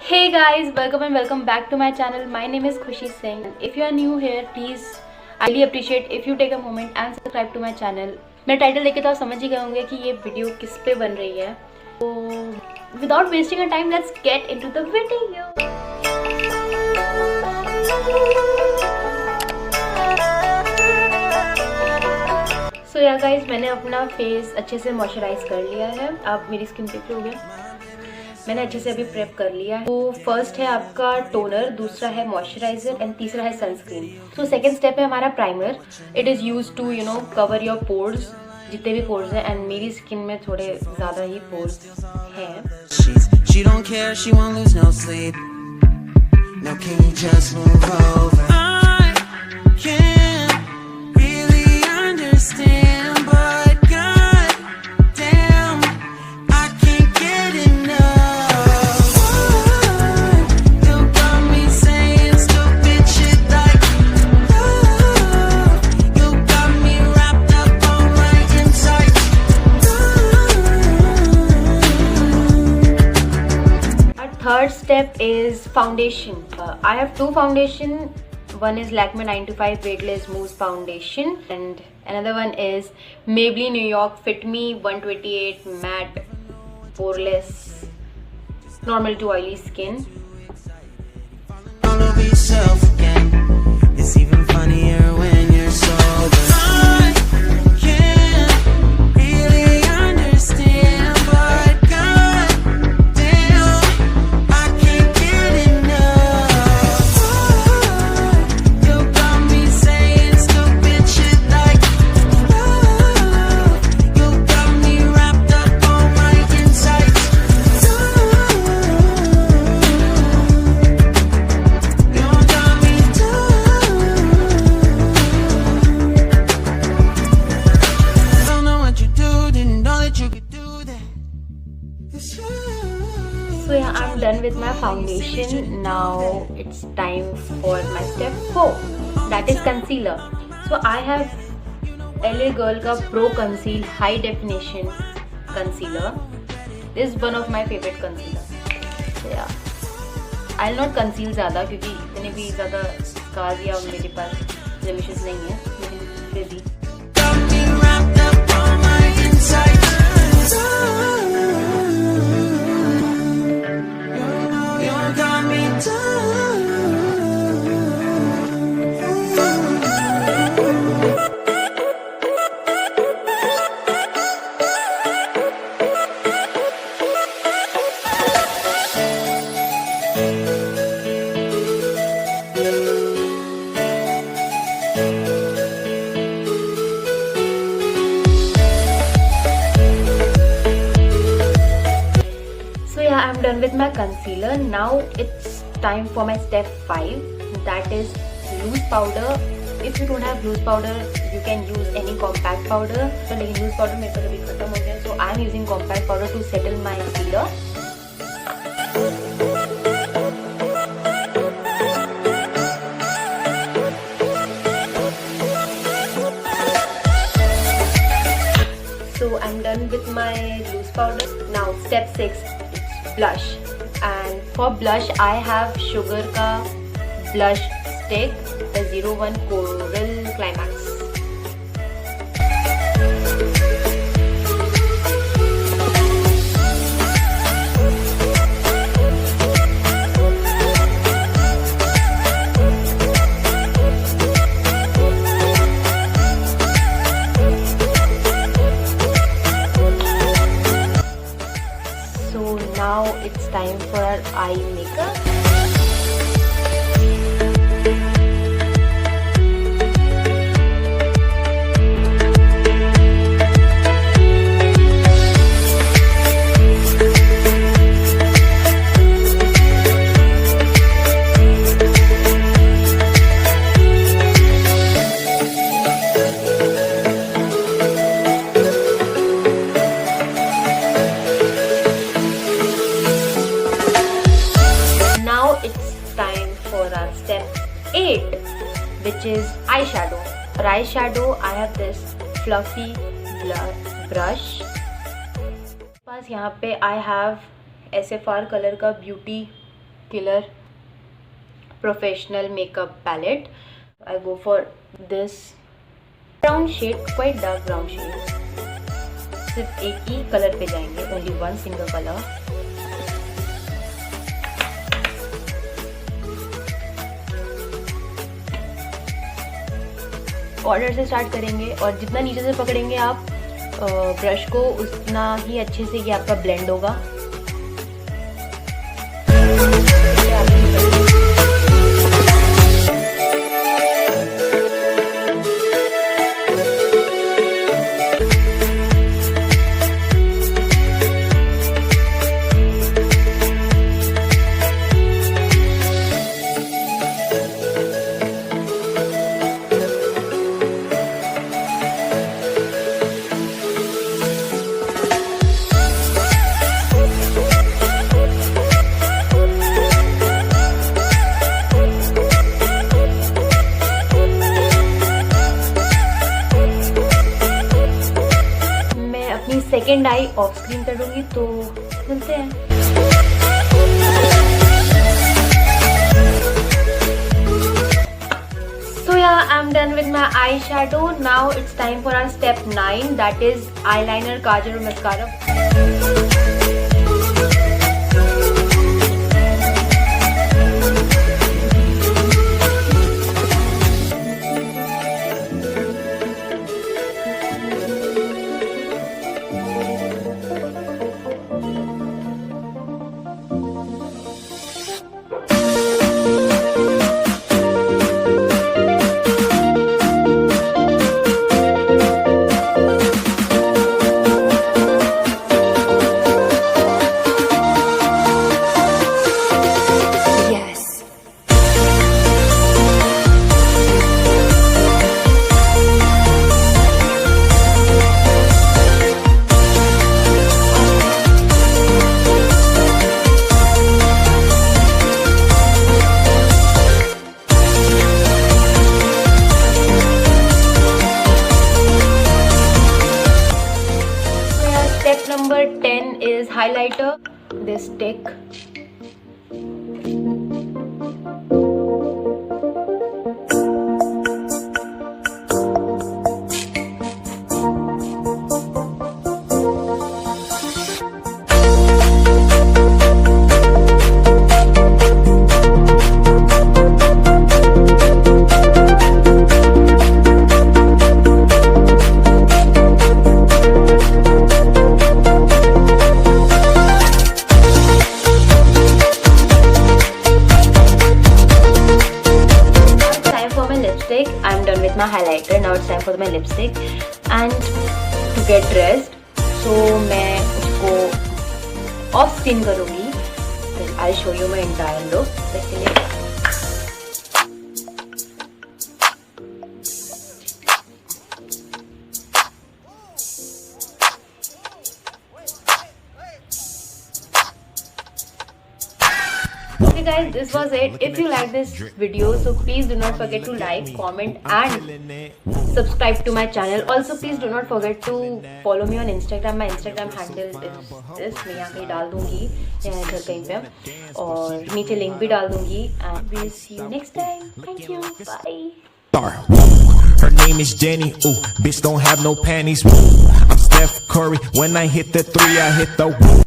Hey guys, welcome and welcome back to my channel. My name is Khushi Singh. If you are new here, please I really appreciate if you take a moment and subscribe to my channel. मेरा title देख के तो आप समझ ही गए होंगे कि ये वीडियो किस पे बन रही है. तो without wasting our time, let's get into the video. So yeah guys, मैंने अपना फेस अच्छे से मॉइस्चराइज कर लिया है. आप मेरी स्किन देख रहे होगे, मैंने अच्छे से अभी प्रेप कर लिया है. तो फर्स्ट है आपका टोनर, दूसरा है मॉइस्चराइजर एंड तीसरा है सनस्क्रीन. तो सेकंड स्टेप है हमारा primer. It is use to cover your pores, जितने भी पोर्स हैं. एंड मेरी स्किन में थोड़े ज़्यादा ही पोर्स हैं. She don't care, she won't lose no sleep. Now can you just move over? I can't really understand, but God damn, I can't get enough. You got me saying stupid shit like love. You got me wrapped up on my insides. Our third step is foundation. I have two foundation. One is Lakme 925 Weightless Mousse Foundation and another one is Maybelline New York Fit Me 128 Matte Poreless Normal to Oily Skin. Follow yourself again. It's even funnier when you're sober. I can't really understand, but God damn, I can't get enough. You got me saying stupid shit like love. You got me wrapped up on my insides. You got me don't know what you do, didn't know that you could do that. So yeah, I'm done with my foundation. Now it's time for my step 4, that is concealer. So I have LA Girl का Pro Conceal High Definition Concealer. This is one of my favorite concealer. So yeah, I'll not conceal ज़्यादा क्योंकि इतने भी ज़्यादा scars या मेरे पास blemishes नहीं है, लेकिन फिर भी. I'm done with my concealer. Now it's time for my step 5, that is loose powder. If you don't have loose powder, you can use any compact powder. So लेकिन loose powder मेरे पास अभी खत्म हो गया, so I'm using compact powder to settle my concealer. So I'm done with my loose powder. Now step 6. Blush, and for blush I have Sugar का blush stick, the 01 Coral Climax. Now it's time for our eye makeup. Step 8, which is eyeshadow. For eyeshadow I have this fluffy brush. पास यहाँ पे I have SFR colour का beauty Killer Professional Makeup Palette. I go for this brown shade, quite dark brown shade. सिर्फ एक ही colour पे जाएंगे, only one single color. Corner से start करेंगे और जितना नीचे से पकड़ेंगे आप ब्रश को उतना ही अच्छे से ये आपका ब्लेंड होगा. सेकेंड आई ऑफ स्क्रीन करूंगी, तो मिलते हैं. So yeah, I'm done with my eyeshadow. Now it's time for our step 9, that is eyeliner, kajal और mascara. Step number 10 is highlighter. This stick. I'm done with my highlighter. Now it's time for my lipstick and to get dressed. So मैं उसको off screen करूँगी. Then I'll show you my entire look. इसलिए Okay guys, this was it. If you like this video, so please do not forget to like, comment and subscribe to my channel. Also please do not forget to follow me on Instagram. My Instagram handle is this. मैं यहाँ कहीं डाल दूँगी या इधर कहीं पे और नीचे लिंक भी डाल दूँगी. And we'll see you next time. Thank you. Bye. Her name is Jenny. Ooh, bitch don't have no panties. I'm Steph Curry. When I hit the 3, I hit the